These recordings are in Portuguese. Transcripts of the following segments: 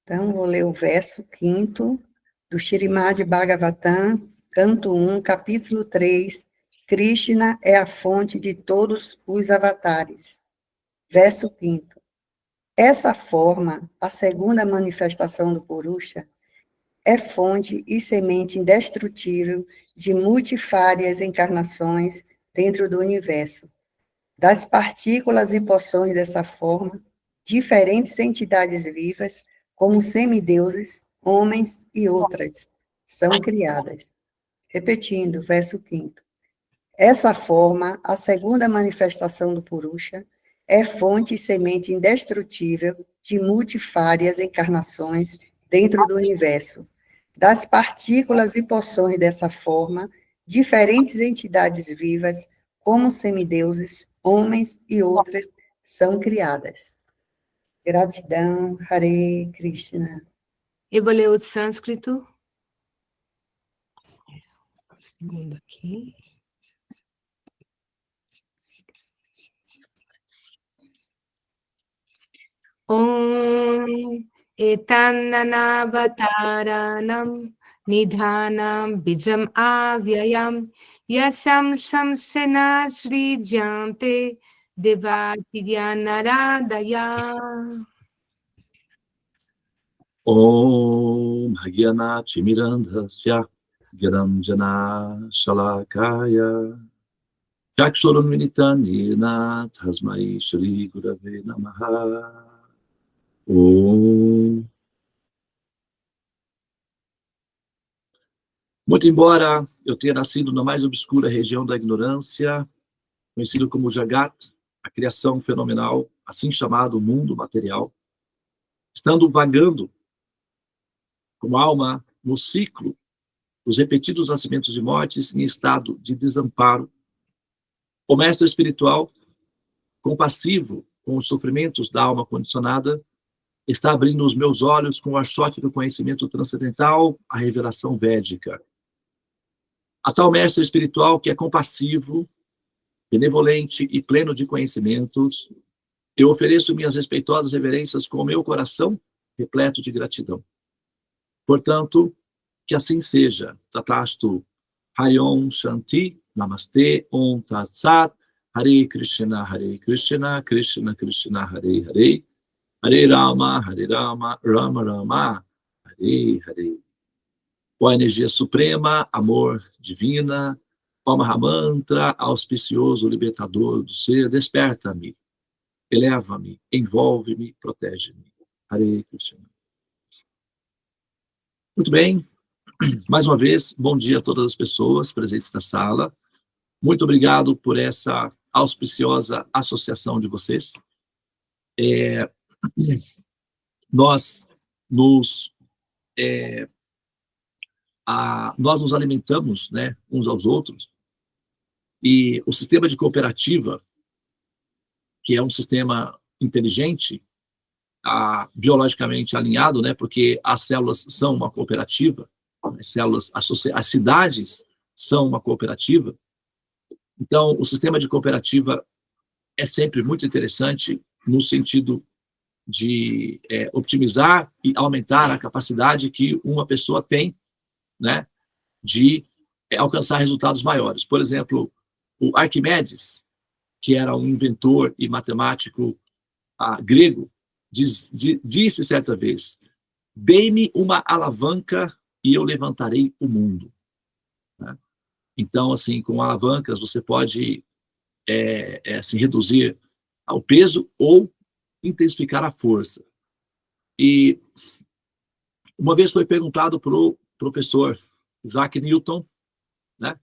Então, vou ler o verso 5º do Śrīmad Bhagavatam, canto 1, capítulo 3, Krishna é a fonte de todos os avatares. Verso 5º. Essa forma, a segunda manifestação do Purusha, é fonte e semente indestrutível de multifárias encarnações dentro do universo. Das partículas e porções dessa forma, diferentes entidades vivas, como semideuses, homens e outras, são criadas. Repetindo, verso 5º. Essa forma, a segunda manifestação do Purusha, é fonte e semente indestrutível de multifárias encarnações dentro do universo. Das partículas e porções dessa forma, diferentes entidades vivas, como semideuses, homens e outras, são criadas. Gratidão, Hare Krishna. Eu vou ler o sânscrito. Um segundo aqui. Om etananavataranam nidhanam bijam avyayam yasam samsena srijante devatidyannaradaya. Om Bhagyanat Chimirandhasya Gyananjana Shalakaya Chakshurunmilitanena Tasmai Shri Gurave Namaha. Om. Muito embora eu tenha nascido na mais obscura região da ignorância, conhecido como Jagat, a criação fenomenal, assim chamado mundo material, estando vagando como alma no ciclo dos repetidos nascimentos e mortes em estado de desamparo, o mestre espiritual, compassivo com os sofrimentos da alma condicionada, está abrindo os meus olhos com o achote do conhecimento transcendental, a revelação védica. A tal mestre espiritual que é compassivo, benevolente e pleno de conhecimentos, eu ofereço minhas respeitosas reverências com o meu coração repleto de gratidão. Portanto, que assim seja. Tatastu Hayom Shanti Namaste Om Tat Sat Hare Krishna Krishna Krishna Hare Hare Hare Rama Rama Rama Hare Hare. Ó energia suprema, amor divina, ó Mahamantra, auspicioso libertador do ser, desperta-me, eleva-me, envolve-me, protege-me. Hare Krishna. Muito bem, mais uma vez, bom dia a todas as pessoas presentes na sala. Muito obrigado por essa auspiciosa associação de vocês. Nós nos alimentamos, né, uns aos outros, e o sistema de cooperativa, que é um sistema inteligente, biologicamente alinhado, né, porque as células são uma cooperativa, as cidades são uma cooperativa. Então, o sistema de cooperativa é sempre muito interessante no sentido de optimizar e aumentar a capacidade que uma pessoa tem, né, de alcançar resultados maiores. Por exemplo, o Arquimedes, que era um inventor e matemático grego, disse certa vez: dê-me uma alavanca e eu levantarei o mundo. Né? Então, assim, com alavancas você pode assim, reduzir o peso ou intensificar a força. E uma vez foi perguntado para o professor Isaac Newton, né,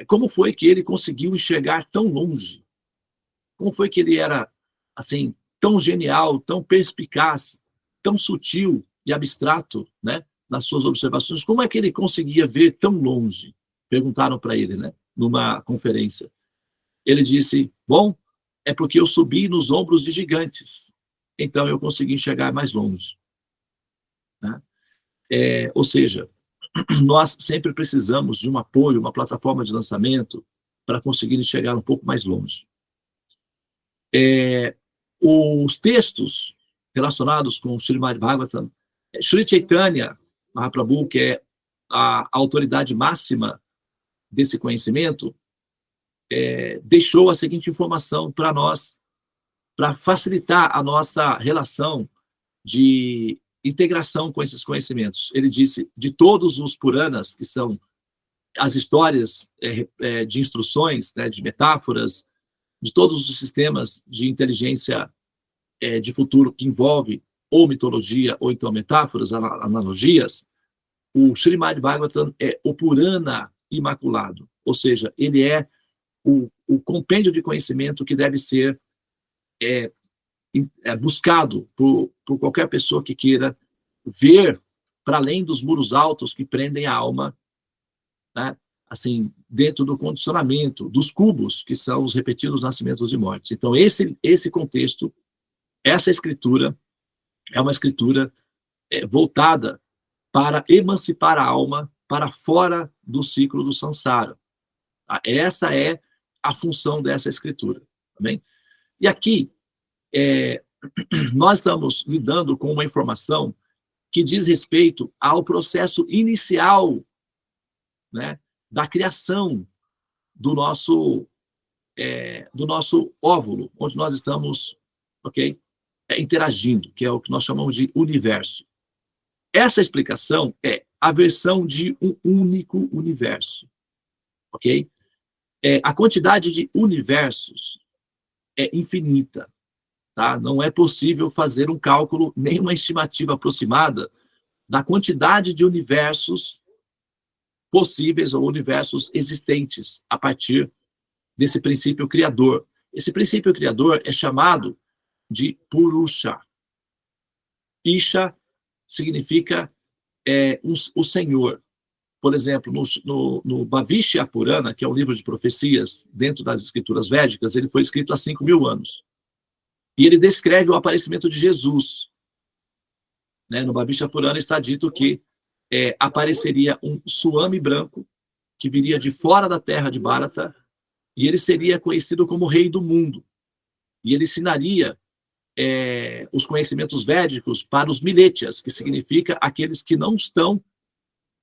como foi que ele conseguiu enxergar tão longe? Como foi que ele era, assim, tão genial, tão perspicaz, tão sutil e abstrato, né, nas suas observações? Como é que ele conseguia ver tão longe? Perguntaram para ele, né, numa conferência. Ele disse: bom, é porque eu subi nos ombros de gigantes, então eu consegui enxergar mais longe. Né? Ou seja, nós sempre precisamos de um apoio, uma plataforma de lançamento para conseguir chegar um pouco mais longe. Os textos relacionados com o Śrīmad Bhagavatam Sri Chaitanya Mahaprabhu, que é a autoridade máxima desse conhecimento, deixou a seguinte informação para nós, para facilitar a nossa relação de integração com esses conhecimentos. Ele disse, de todos os Puranas, que são as histórias de instruções, né, de metáforas, de todos os sistemas de inteligência de futuro que envolve ou mitologia ou então metáforas, analogias, o Srimad Bhagavatam é o Purana imaculado, ou seja, ele é o compêndio de conhecimento que deve ser buscado por qualquer pessoa que queira ver para além dos muros altos que prendem a alma, né, assim, dentro do condicionamento, dos cubos, que são os repetidos nascimentos e mortes. Então, esse contexto, essa escritura, é uma escritura voltada para emancipar a alma para fora do ciclo do samsara. Tá? Essa é a função dessa escritura. Tá bem? E aqui, nós estamos lidando com uma informação que diz respeito ao processo inicial, né, da criação do nosso óvulo, onde nós estamos, interagindo, que é o que nós chamamos de universo. Essa explicação é a versão de um único universo, ok? A quantidade de universos é infinita, tá? Não é possível fazer um cálculo, nem uma estimativa aproximada da quantidade de universos possíveis ou universos existentes a partir desse princípio criador. Esse princípio criador é chamado de Purusha. Isha significa o Senhor. Por exemplo, no Bhavishya Purana, que é um livro de profecias dentro das escrituras védicas, ele foi escrito há 5.000 anos. E ele descreve o aparecimento de Jesus. Né? No Bhavishya Purana está dito que apareceria um Swami branco, que viria de fora da terra de Bharata, e ele seria conhecido como rei do mundo. E ele ensinaria os conhecimentos védicos para os miletyas, que significa aqueles que não estão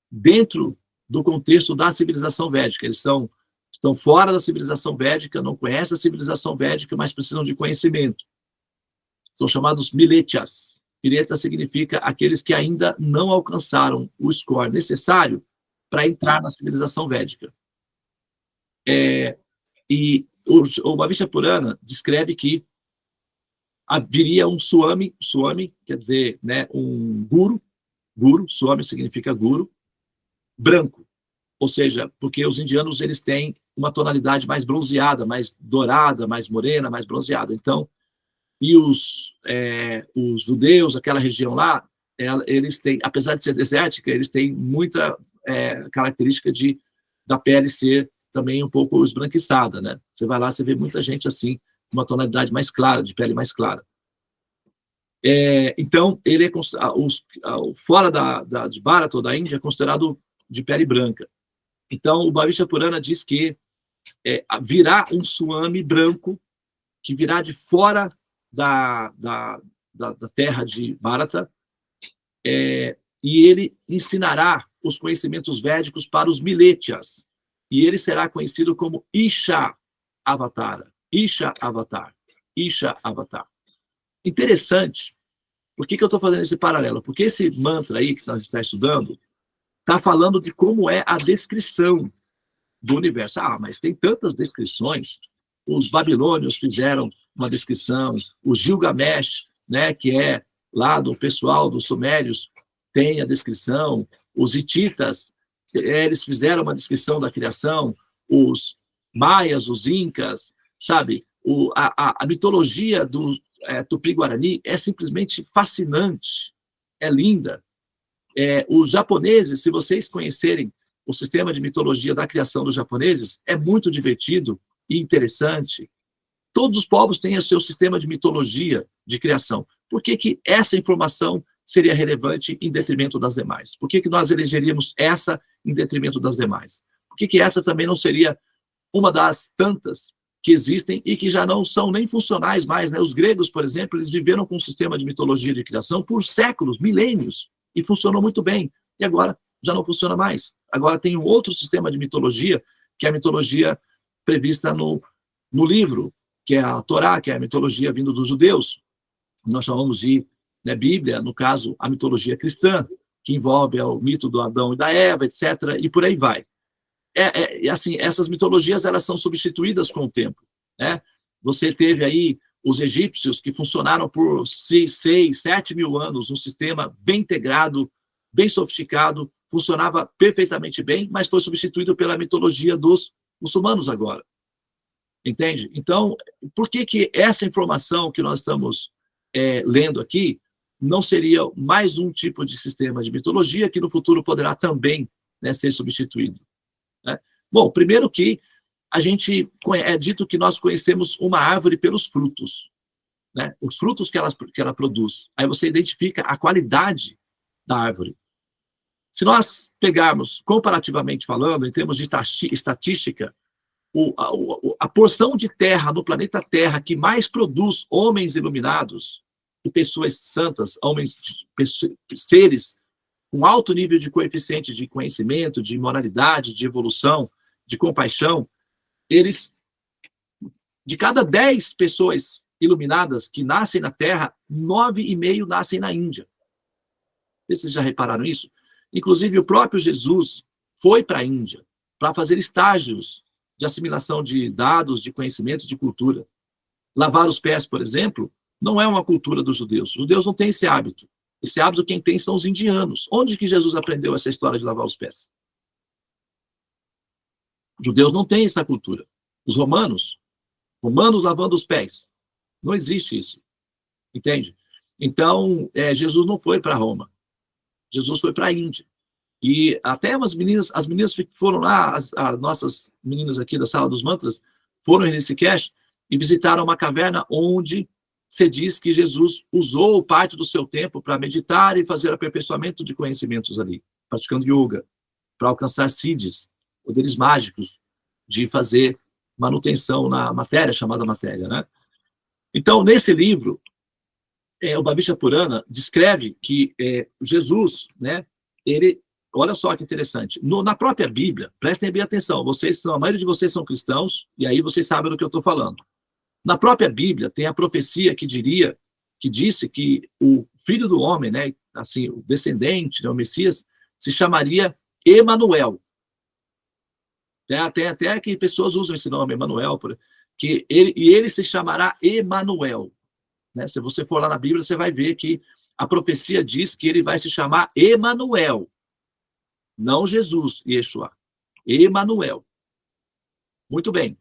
dentro do contexto da civilização védica. Eles estão fora da civilização védica, não conhecem a civilização védica, mas precisam de conhecimento. São chamados miletyas. Mileta significa aqueles que ainda não alcançaram o score necessário para entrar na civilização védica. E o Bhavishya Purana descreve que viria um Swami, quer dizer, né, um guru, Swami significa guru, branco. Ou seja, porque os indianos eles têm uma tonalidade mais bronzeada, mais dourada, mais morena, mais bronzeada. Então, e os judeus, aquela região lá, eles têm, apesar de ser desértica, eles têm muita característica da pele ser também um pouco esbranquiçada, né? Você vai lá, você vê muita gente assim, uma tonalidade mais clara, de pele mais clara. Então, ele é fora de Bharata ou da Índia, é considerado de pele branca. Então, o Bhavishya Purana diz que virá um Swami branco, que virá de fora da terra de Bharata, e ele ensinará os conhecimentos védicos para os miletyas, e ele será conhecido como Isha Avatara. Isha Avatar. Isha Avatar. Interessante. Por que eu estou fazendo esse paralelo? Porque esse mantra aí que nós estamos estudando está falando de como é a descrição do universo. Mas tem tantas descrições. Os babilônios fizeram uma descrição, o Gilgamesh, né, que é lá do pessoal dos sumérios, tem a descrição, os hititas, eles fizeram uma descrição da criação, os maias, os incas, sabe? A mitologia do Tupi-Guarani é simplesmente fascinante, é linda. Os japoneses, se vocês conhecerem o sistema de mitologia da criação dos japoneses, é muito divertido e interessante. Todos os povos têm o seu sistema de mitologia de criação. Por que essa informação seria relevante em detrimento das demais? Por que nós elegeríamos essa em detrimento das demais? Por que essa também não seria uma das tantas que existem e que já não são nem funcionais mais, né? Os gregos, por exemplo, eles viveram com um sistema de mitologia de criação por séculos, milênios, e funcionou muito bem. E agora já não funciona mais. Agora tem um outro sistema de mitologia, que é a mitologia prevista no livro, que é a Torá, que é a mitologia vindo dos judeus. Nós chamamos de, né, Bíblia, no caso, a mitologia cristã, que envolve o mito do Adão e da Eva, etc., e por aí vai. Assim, essas mitologias, elas são substituídas com o tempo, né? Você teve aí os egípcios, que funcionaram por 6, 7 mil anos, um sistema bem integrado, bem sofisticado, funcionava perfeitamente bem, mas foi substituído pela mitologia dos muçulmanos agora. Entende? Então, por que essa informação que nós estamos lendo aqui não seria mais um tipo de sistema de mitologia que no futuro poderá também, né, ser substituído? Né? Bom, primeiro que é dito que nós conhecemos uma árvore pelos frutos, né? Os frutos que ela produz. Aí você identifica a qualidade da árvore. Se nós pegarmos, comparativamente falando, em termos de estatística, a porção de terra no planeta Terra que mais produz homens iluminados e pessoas santas, seres com alto nível de coeficiente de conhecimento, de moralidade, de evolução, de compaixão, de cada 10 pessoas iluminadas que nascem na Terra, 9,5 nascem na Índia. Vocês já repararam isso? Inclusive, o próprio Jesus foi para a Índia para fazer estágios de assimilação de dados, de conhecimento, de cultura. Lavar os pés, por exemplo, não é uma cultura dos judeus. Os judeus não têm esse hábito. Esse hábito quem tem são os indianos. Onde que Jesus aprendeu essa história de lavar os pés? Os judeus não têm essa cultura. Os romanos lavando os pés. Não existe isso. Entende? Então, Jesus não foi para Roma. Jesus foi para a Índia. E até as meninas que foram lá, as nossas meninas aqui da Sala dos Mantras, foram em Rishikesh e visitaram uma caverna onde se diz que Jesus usou parte do seu tempo para meditar e fazer aperfeiçoamento de conhecimentos ali, praticando yoga, para alcançar siddhis, poderes mágicos, de fazer manutenção na matéria, chamada matéria, né? Então, nesse livro, o Bhavishya Purana descreve que Jesus, né, olha só que interessante, na própria Bíblia, prestem bem atenção, a maioria de vocês são cristãos, e aí vocês sabem do que eu estou falando. Na própria Bíblia, tem a profecia que disse que o filho do homem, né, assim, o descendente, né, o Messias, se chamaria Emanuel. Até que pessoas usam esse nome, Emanuel, que ele se chamará Emanuel. Né? Se você for lá na Bíblia, você vai ver que a profecia diz que ele vai se chamar Emanuel. Não Jesus, Yeshua. Emanuel. Muito bem.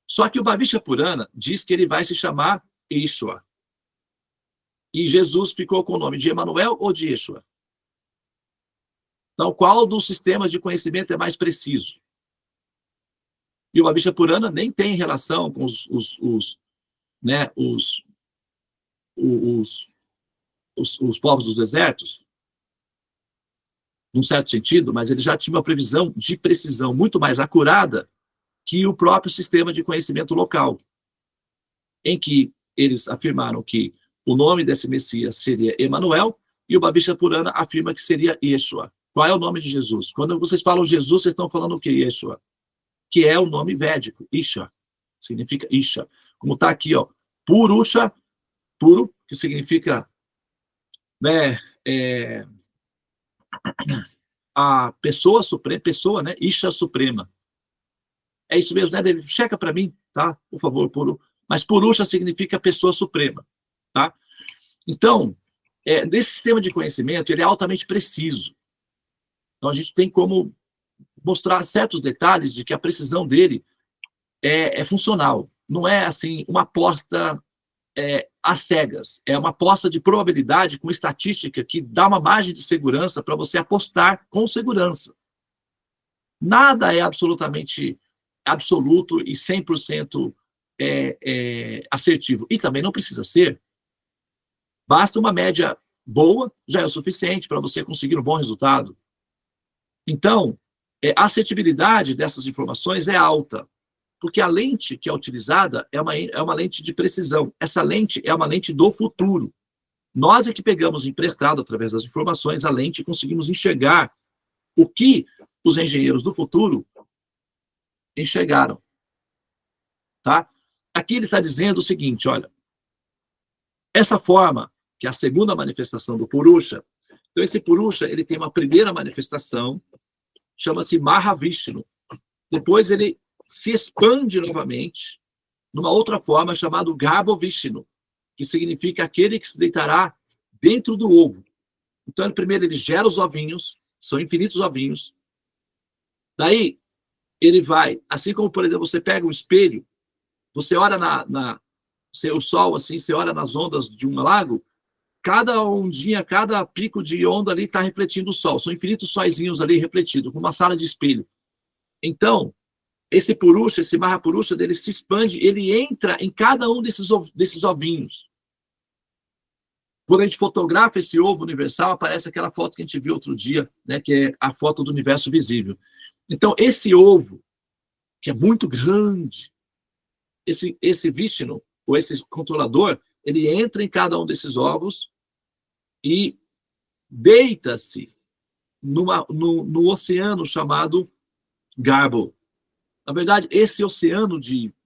Só que o Bhavishya Purana diz que ele vai se chamar Yeshua. E Jesus ficou com o nome de Emanuel ou de Yeshua? Então, qual dos sistemas de conhecimento é mais preciso? E o Bhavishya Purana nem tem relação com os povos dos desertos, num certo sentido, mas ele já tinha uma previsão de precisão muito mais acurada que o próprio sistema de conhecimento local, em que eles afirmaram que o nome desse Messias seria Emanuel, e o Bhavishya Purana afirma que seria Yeshua. Qual é o nome de Jesus? Quando vocês falam Jesus, vocês estão falando o que? Yeshua. Que é o nome védico, Isha, significa Isha. Como está aqui, ó, Purusha, puro, que significa, né, a pessoa suprema, né, Isha suprema. É isso mesmo, né, David? Checa para mim, tá? Por favor, Puru. Mas Purusha significa pessoa suprema, tá? Então, nesse sistema de conhecimento, ele é altamente preciso. Então, a gente tem como mostrar certos detalhes de que a precisão dele é funcional. Não é, assim, uma aposta às cegas. É uma aposta de probabilidade com estatística que dá uma margem de segurança para você apostar com segurança. Nada é absolutamente absoluto e 100% assertivo. E também não precisa ser. Basta uma média boa, já é o suficiente para você conseguir um bom resultado. Então, a assertibilidade dessas informações é alta, porque a lente que é utilizada é uma lente de precisão. Essa lente é uma lente do futuro. Nós é que pegamos emprestado, através das informações, a lente e conseguimos enxergar o que os engenheiros do futuro enxergaram. Tá? Aqui ele está dizendo o seguinte, olha, essa forma, que é a segunda manifestação do Purusha, então esse Purusha, ele tem uma primeira manifestação, chama-se Mahavishnu. Depois ele se expande novamente, numa outra forma, chamada Garbhavishnu, que significa aquele que se deitará dentro do ovo. Então, primeiro ele gera os ovinhos, são infinitos ovinhos. Daí, ele vai, assim como, por exemplo, você pega um espelho, você olha o sol, assim, você olha nas ondas de um lago, cada ondinha, cada pico de onda ali está refletindo o sol. São infinitos sóizinhos ali refletidos, como uma sala de espelho. Então, esse Purusha, esse Mahapurusha dele se expande, ele entra em cada um desses ovinhos. Quando a gente fotografa esse ovo universal, aparece aquela foto que a gente viu outro dia, né, que é a foto do universo visível. Então, esse ovo, que é muito grande, esse Vishnu, ou esse controlador, ele entra em cada um desses ovos e deita-se no oceano chamado Garbo. Na verdade, esse oceano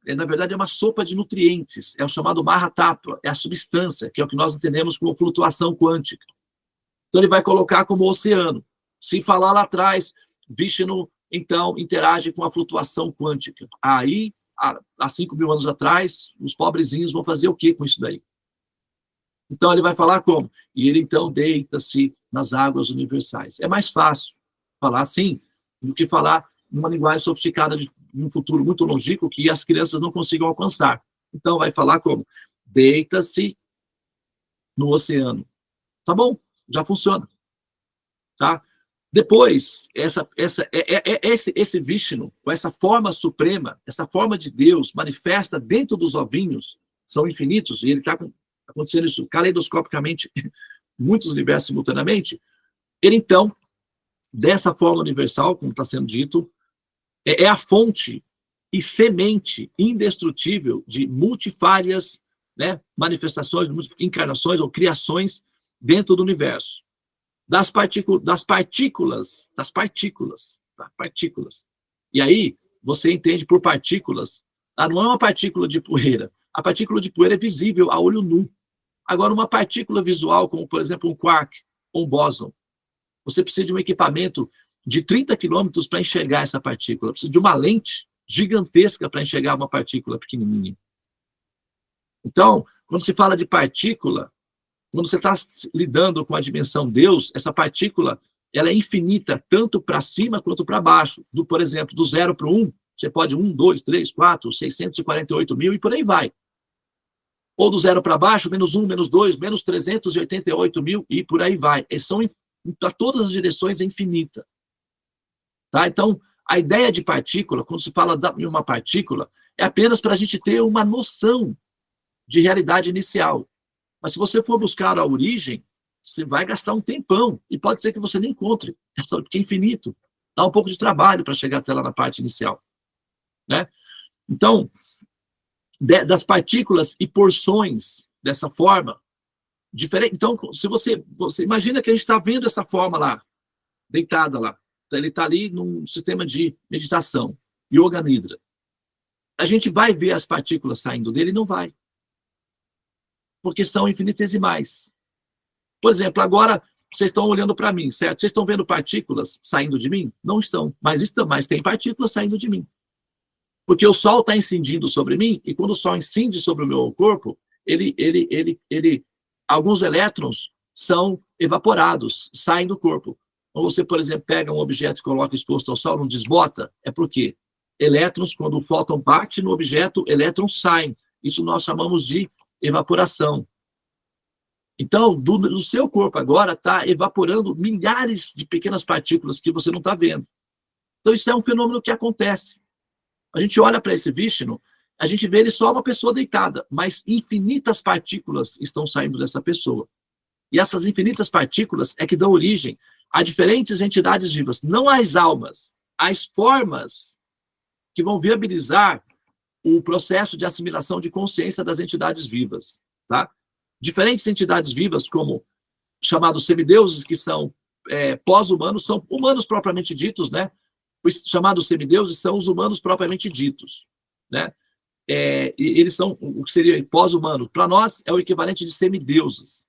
na verdade, é uma sopa de nutrientes, é o chamado Mahatattva, é a substância, que é o que nós entendemos como flutuação quântica. Então, ele vai colocar como oceano. Se falar lá atrás, Vishnu, então, interage com a flutuação quântica. Aí, há 5.000 anos atrás, os pobrezinhos vão fazer o quê com isso daí? Então, ele vai falar como? E ele, então, deita-se nas águas universais. É mais fácil falar assim do que falar numa linguagem sofisticada de um futuro muito longínquo que as crianças não consigam alcançar. Então, vai falar como? Deita-se no oceano. Tá bom? Já funciona. Tá? Depois, esse Vishnu, com essa forma suprema, essa forma de Deus, manifesta dentro dos ovinhos, são infinitos, e ele está acontecendo isso caleidoscopicamente, muitos universos simultaneamente, ele então, dessa forma universal, como está sendo dito, é a fonte e semente indestrutível de multifárias, né, manifestações, encarnações ou criações dentro do universo. Das partículas. E aí, você entende por partículas, não é uma partícula de poeira. A partícula de poeira é visível a olho nu. Agora, uma partícula visual, como, por exemplo, um quark ou um bóson, você precisa de um equipamento de 30 quilômetros para enxergar essa partícula. Precisa de uma lente gigantesca para enxergar uma partícula pequenininha. Então, quando se fala de partícula, quando você está lidando com a dimensão Deus, essa partícula ela é infinita, tanto para cima quanto para baixo. Por exemplo, do 0 para o 1, você pode 1, 2, 3, 4, 648 mil e por aí vai. Ou do 0 para baixo, menos 1, menos 2, menos 388 mil e por aí vai. Eles são para todas as direções é infinita. Tá? Então, a ideia de partícula, quando se fala em uma partícula, é apenas para a gente ter uma noção de realidade inicial. Mas se você for buscar a origem, você vai gastar um tempão. E pode ser que você nem encontre, porque é infinito. Dá um pouco de trabalho para chegar até lá na parte inicial. Né? Então, das partículas e porções dessa forma, diferente. Então, se você imagina que a gente está vendo essa forma lá, deitada lá. Ele está ali num sistema de meditação, Yoga Nidra. A gente vai ver as partículas saindo dele? Não vai. Porque são infinitesimais. Por exemplo, agora vocês estão olhando para mim, certo? Vocês estão vendo partículas saindo de mim? Não estão. Mas tem partículas saindo de mim. Porque o Sol está incidindo sobre mim, e quando o Sol incide sobre o meu corpo, alguns elétrons são evaporados, saem do corpo. Quando você, por exemplo, pega um objeto e coloca exposto ao Sol, não desbota, é porque elétrons, quando o fóton bate no objeto, elétrons saem. Isso nós chamamos de evaporação. Então, do seu corpo agora está evaporando milhares de pequenas partículas que você não está vendo. Então, isso é um fenômeno que acontece. A gente olha para esse Vishnu, a gente vê ele só uma pessoa deitada, mas infinitas partículas estão saindo dessa pessoa. E essas infinitas partículas é que dão origem a diferentes entidades vivas, não as almas, as formas que vão viabilizar o processo de assimilação de consciência das entidades vivas, tá? diferentes entidades vivas, como chamados semideuses, que são pós-humanos, são humanos propriamente ditos, né? Os chamados semideuses são os humanos propriamente ditos, né? E eles são o que seria pós-humano. Para nós, é o equivalente de semideuses.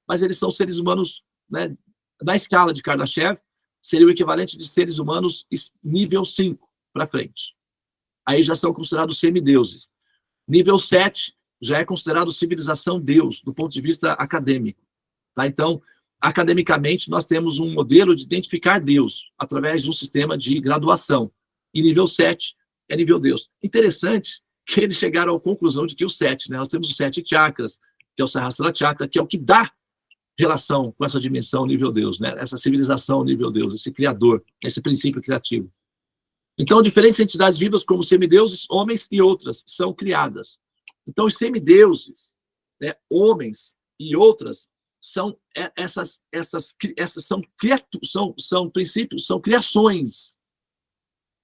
Mas eles são seres humanos, né? Na escala de Kardashev, seria o equivalente de seres humanos nível 5 para frente. Aí já são considerados semideuses. Nível 7 já é considerado civilização Deus, do ponto de vista acadêmico. Tá? Então, academicamente, nós temos um modelo de identificar Deus através de um sistema de graduação. E nível 7 é nível Deus. Interessante que eles chegaram à conclusão de que o 7, né? Nós temos os 7 chakras, que é o Sahasrara Chakra, que é o que dá relação com essa dimensão nível Deus, né? Essa civilização nível Deus, esse criador, esse princípio criativo. Então, diferentes entidades vivas, como semideuses, homens e outras, são criadas. Então, os semideuses, né, homens e outras, são são princípios, são criações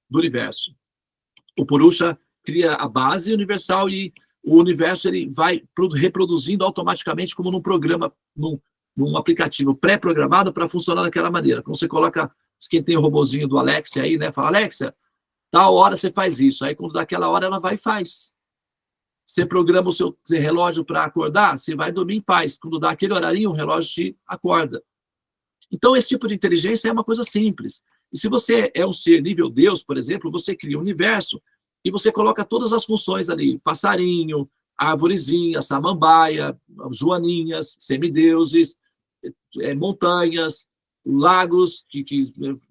do universo. O Purusha cria a base universal e o universo ele vai reproduzindo automaticamente como num programa, num aplicativo pré-programado para funcionar daquela maneira. Quando você coloca, quem tem o robozinho do Alexia aí, né, fala, Alexia, tal hora você faz isso. Aí quando daquela hora ela vai e faz. Você programa o seu relógio para acordar, você vai dormir em paz. Quando dá aquele horarinho, o relógio te acorda. Então, esse tipo de inteligência é uma coisa simples. E se você é um ser nível Deus, por exemplo, você cria um universo e você coloca todas as funções ali, passarinho, árvorezinha, samambaia, joaninhas, semideuses, montanhas, lagos,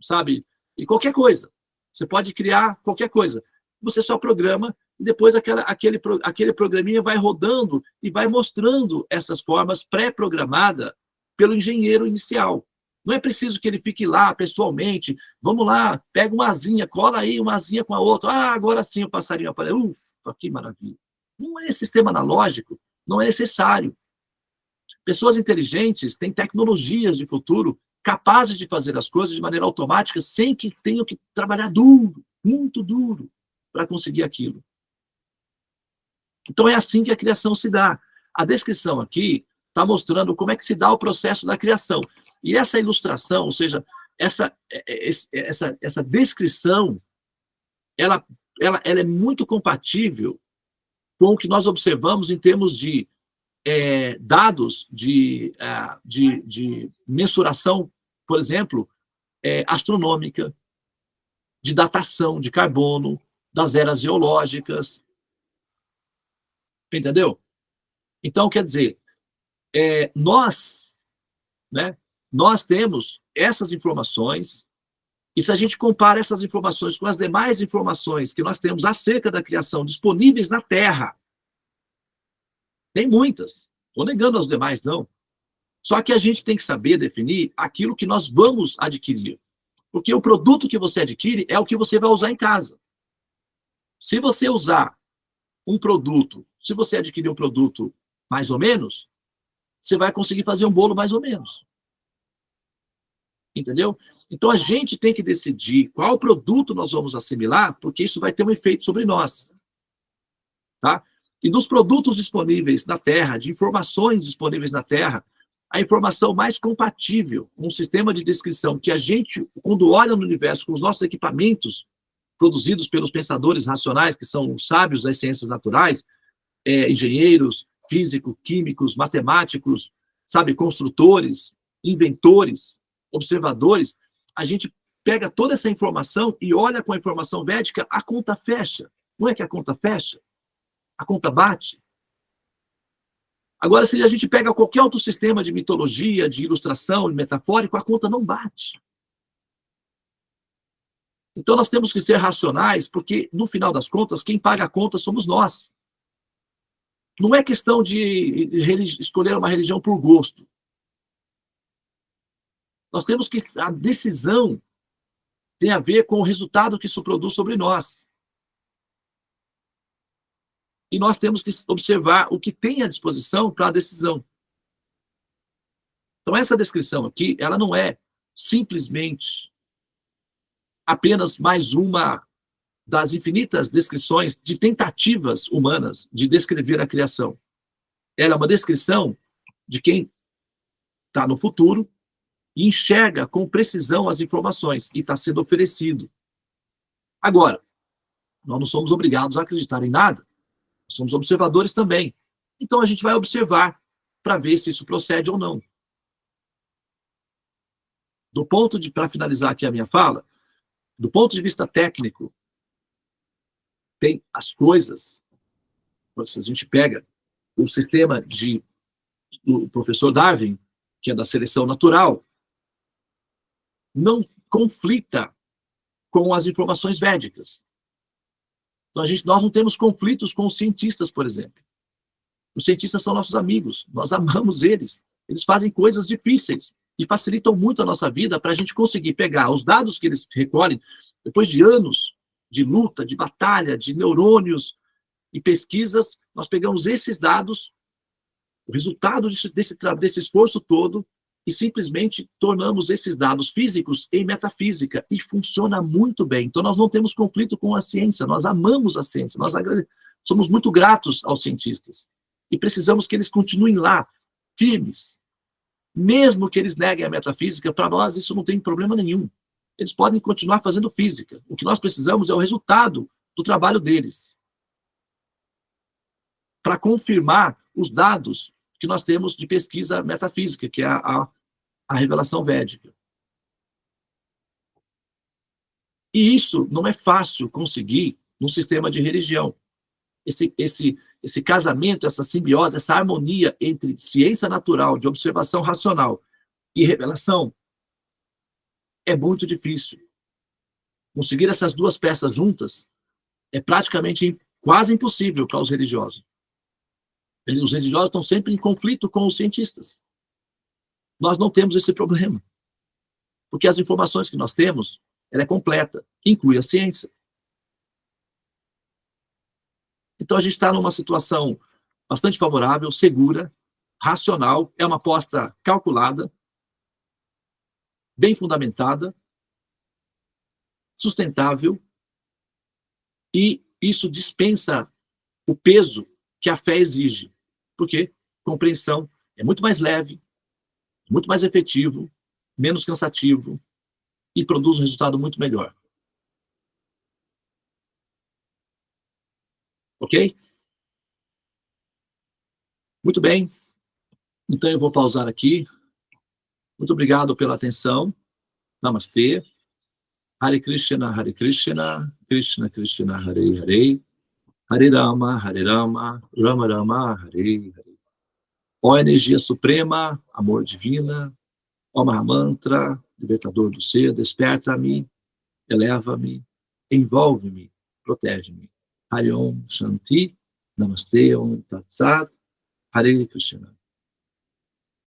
sabe? E qualquer coisa. Você pode criar qualquer coisa. Você só programa e depois aquele programinha vai rodando e vai mostrando essas formas pré-programadas pelo engenheiro inicial. Não é preciso que ele fique lá pessoalmente, vamos lá, pega uma asinha, cola aí uma asinha com a outra, agora sim o passarinho aparece, ufa, que maravilha. Não é sistema analógico, não é necessário. Pessoas inteligentes têm tecnologias de futuro capazes de fazer as coisas de maneira automática sem que tenham que trabalhar duro, muito duro, para conseguir aquilo. Então, é assim que a criação se dá. A descrição aqui está mostrando como é que se dá o processo da criação. E essa ilustração, ou seja, essa descrição, ela é muito compatível com o que nós observamos em termos de dados de mensuração, por exemplo, astronômica, de datação de carbono, das eras geológicas. Entendeu? Então, quer dizer, nós temos essas informações, e se a gente compara essas informações com as demais informações que nós temos acerca da criação disponíveis na Terra, tem muitas. Estou negando as demais, não. Só que a gente tem que saber definir aquilo que nós vamos adquirir. Porque o produto que você adquire é o que você vai usar em casa. Se você usar um produto, se você adquirir um produto mais ou menos, você vai conseguir fazer um bolo mais ou menos. Entendeu? Então, a gente tem que decidir qual produto nós vamos assimilar, porque isso vai ter um efeito sobre nós. Tá? E dos produtos disponíveis na Terra, de informações disponíveis na Terra, a informação mais compatível com um sistema de descrição que a gente, quando olha no universo com os nossos equipamentos, produzidos pelos pensadores racionais, que são os sábios das ciências naturais, engenheiros, físicos, químicos, matemáticos, sabe, construtores, inventores, observadores, a gente pega toda essa informação e olha com a informação védica, a conta fecha. Não é que a conta fecha? A conta bate. Agora, se a gente pega qualquer outro sistema de mitologia, de ilustração, de metafórico, a conta não bate. Então, nós temos que ser racionais, porque, no final das contas, quem paga a conta somos nós. Não é questão de escolher uma religião por gosto. Nós temos que... A decisão tem a ver com o resultado que isso produz sobre nós. E nós temos que observar o que tem à disposição para a decisão. Então, essa descrição aqui, ela não é simplesmente apenas mais uma das infinitas descrições de tentativas humanas de descrever a criação. Ela é uma descrição de quem está no futuro e enxerga com precisão as informações que está sendo oferecido. Agora, nós não somos obrigados a acreditar em nada. Somos observadores também. Então, a gente vai observar para ver se isso procede ou não. Para finalizar aqui a minha fala, do ponto de vista técnico, tem as coisas, se a gente pega o sistema do professor Darwin, que é da seleção natural, não conflita com as informações védicas. Então, nós não temos conflitos com os cientistas, por exemplo. Os cientistas são nossos amigos, nós amamos eles. Eles fazem coisas difíceis e facilitam muito a nossa vida para a gente conseguir pegar os dados que eles recolhem, depois de anos de luta, de batalha, de neurônios e pesquisas, nós pegamos esses dados, o resultado desse esforço todo, e simplesmente tornamos esses dados físicos em metafísica, e funciona muito bem. Então, nós não temos conflito com a ciência, nós amamos a ciência, nós somos muito gratos aos cientistas, e precisamos que eles continuem lá, firmes. Mesmo que eles neguem a metafísica, para nós isso não tem problema nenhum. Eles podem continuar fazendo física. O que nós precisamos é o resultado do trabalho deles, para confirmar os dados que nós temos de pesquisa metafísica, que é a revelação védica. E isso não é fácil conseguir num sistema de religião. Esse casamento, essa simbiose, essa harmonia entre ciência natural, de observação racional, e revelação, é muito difícil. Conseguir essas duas peças juntas é praticamente quase impossível para os religiosos. Os religiosos estão sempre em conflito com os cientistas. Nós não temos esse problema. Porque as informações que nós temos, ela é completa, inclui a ciência. Então, a gente está numa situação bastante favorável, segura, racional, é uma aposta calculada, bem fundamentada, sustentável, e isso dispensa o peso que a fé exige. Porque compreensão é muito mais leve, muito mais efetivo, menos cansativo e produz um resultado muito melhor. Ok? Muito bem. Então eu vou pausar aqui. Muito obrigado pela atenção. Namastê. Hare Krishna, Krishna Krishna, Hare Hare, Hare Rama, Rama Rama, Hare Hare. Ó energia suprema, amor divina, ó Mahamantra, libertador do ser, desperta-me, eleva-me, envolve-me, protege-me. Hare Om Shanti, Namastê Om Tat Sat, Hare Krishna.